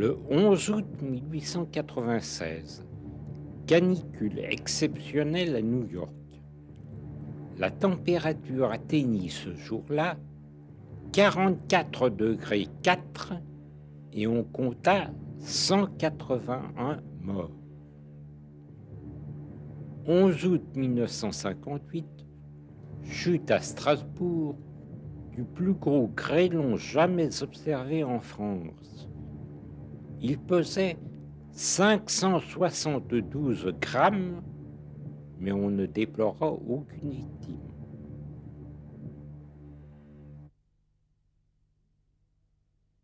Le 11 août 1896, canicule exceptionnelle à New York. La température atteignit ce jour-là 44 degrés 4 et on compta 181 morts. 11 août 1958, chute à Strasbourg du plus gros grêlon jamais observé en France. Il pesait 572 grammes, mais on ne déplora aucune victime.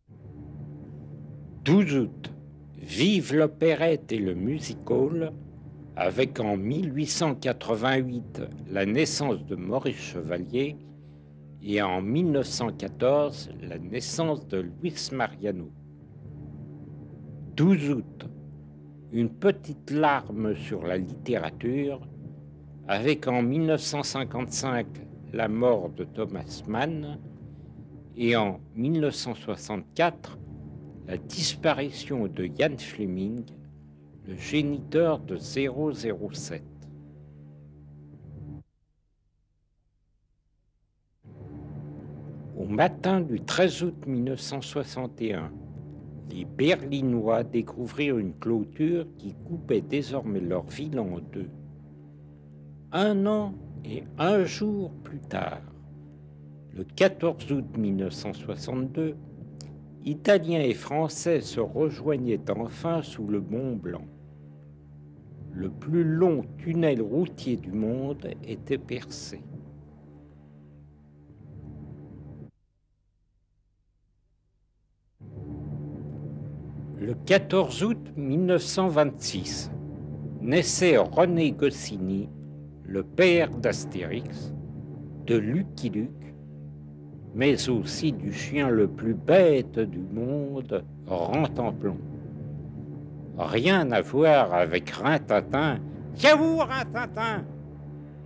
« 12 août, vive l'opérette et le music-hall, avec en 1888 la naissance de Maurice Chevalier et en 1914 la naissance de Luis Mariano. 12 août, une petite larme sur la littérature, avec en 1955 la mort de Thomas Mann et en 1964 la disparition de Ian Fleming, le géniteur de 007. Au matin du 13 août 1961, les Berlinois découvrirent une clôture qui coupait désormais leur ville en deux. 1 an et 1 jour plus tard, le 14 août 1962, Italiens et Français se rejoignaient enfin sous le Mont Blanc. Le plus long tunnel routier du monde était percé. Le 14 août 1926, naissait René Goscinny, le père d'Astérix, de Lucky Luke, mais aussi du chien le plus bête du monde, Rantanplan. Rien à voir avec Rintintin. C'est vous, Rintintin?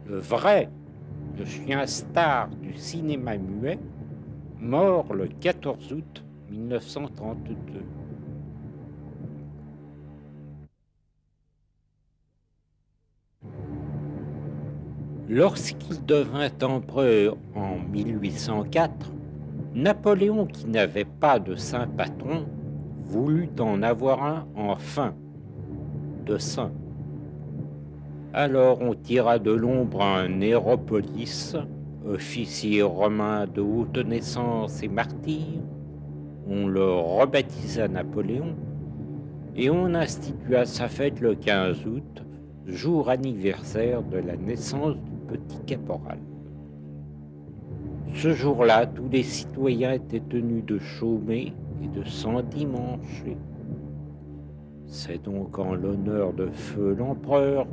Le vrai, le chien star du cinéma muet, mort le 14 août 1932. Lorsqu'il devint empereur en 1804, Napoléon, qui n'avait pas de saint patron, voulut en avoir un enfin, de saint. Alors on tira de l'ombre un Néropolis, officier romain de haute naissance et martyr, on le rebaptisa Napoléon, et on institua sa fête le 15 août, jour anniversaire de la naissance du petit caporal. Ce jour-là, tous les citoyens étaient tenus de chômer et de s'endimancher. C'est donc en l'honneur de feu l'empereur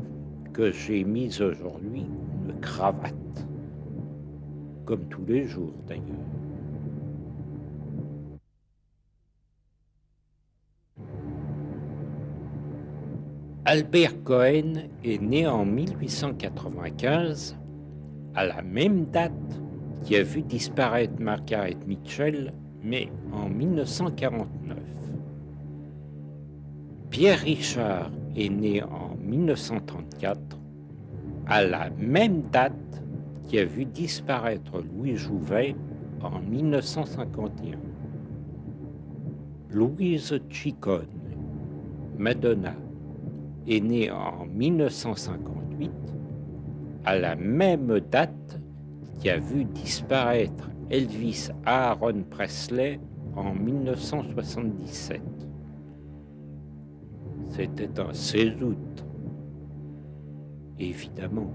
que j'ai mis aujourd'hui une cravate, comme tous les jours d'ailleurs. Albert Cohen est né en 1895, à la même date qui a vu disparaître Margaret Mitchell, mais en 1949. Pierre Richard est né en 1934, à la même date qui a vu disparaître Louis Jouvet en 1951. Louise Ciccone, Madonna, est née en 1958, à la même date qui a vu disparaître Elvis Aaron Presley en 1977. C'était un 16 août, évidemment.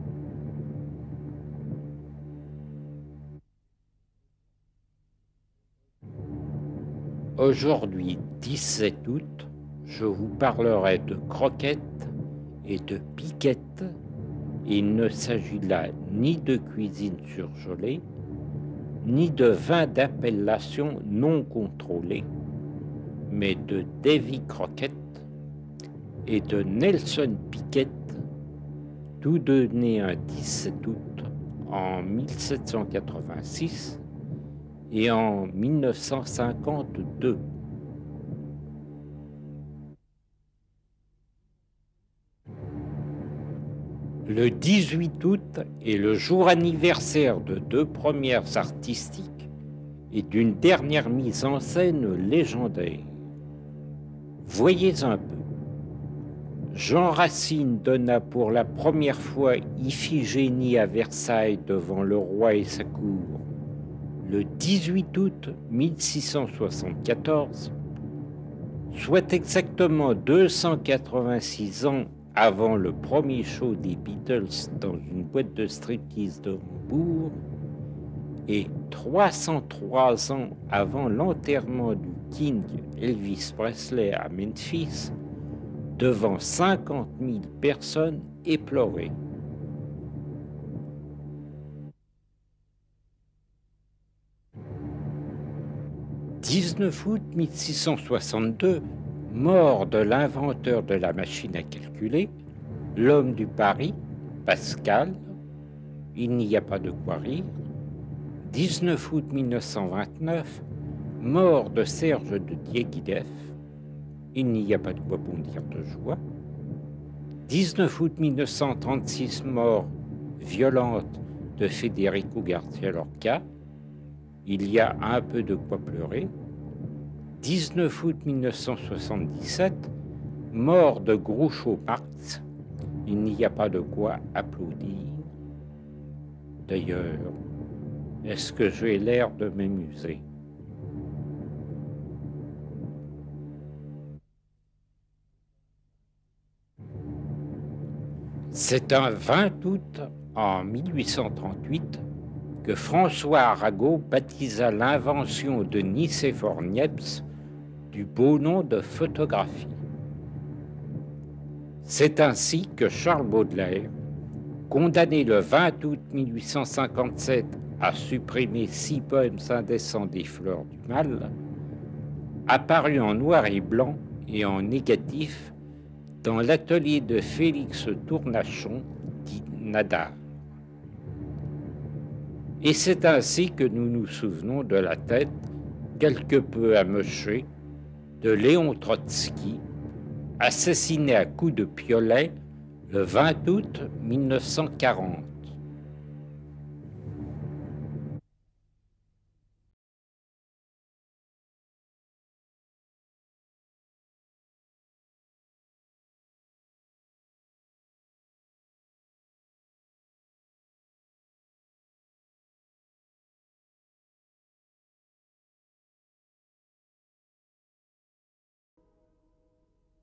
Aujourd'hui, 17 août, je vous parlerai de croquettes et de piquettes. Il ne s'agit là ni de cuisine surgelée, ni de vin d'appellation non contrôlé, mais de Davy Crockett et de Nelson Piquet, tous deux nés un 17 août en 1786 et en 1952. Le 18 août est le jour anniversaire de deux premières artistiques et d'une dernière mise en scène légendaire. Voyez un peu. Jean Racine donna pour la première fois Iphigénie à Versailles devant le roi et sa cour le 18 août 1674, soit exactement 286 ans avant le premier show des Beatles dans une boîte de striptease de Hambourg et 303 ans avant l'enterrement du King Elvis Presley à Memphis devant 50 000 personnes éplorées. « 19 août 1662, mort de l'inventeur de la machine à calculer, l'homme du Paris, Pascal, il n'y a pas de quoi rire. 19 août 1929, mort de Serge de Diaghilev, il n'y a pas de quoi bondir de joie. 19 août 1936, mort violente de Federico Garcia Lorca, il y a un peu de quoi pleurer. 19 août 1977, mort de Groucho Marx, il n'y a pas de quoi applaudir. D'ailleurs, est-ce que j'ai l'air de m'amuser? C'est un 20 août en 1838 que François Arago baptisa l'invention de Nicéphore Niepce du beau nom de photographie. C'est ainsi que Charles Baudelaire, condamné le 20 août 1857 à supprimer 6 poèmes indécents des Fleurs du Mal, apparut en noir et blanc et en négatif dans l'atelier de Félix Tournachon, dit Nadar. Et c'est ainsi que nous nous souvenons de la tête, quelque peu amochée, de Léon Trotsky, assassiné à coups de piolet le 20 août 1940.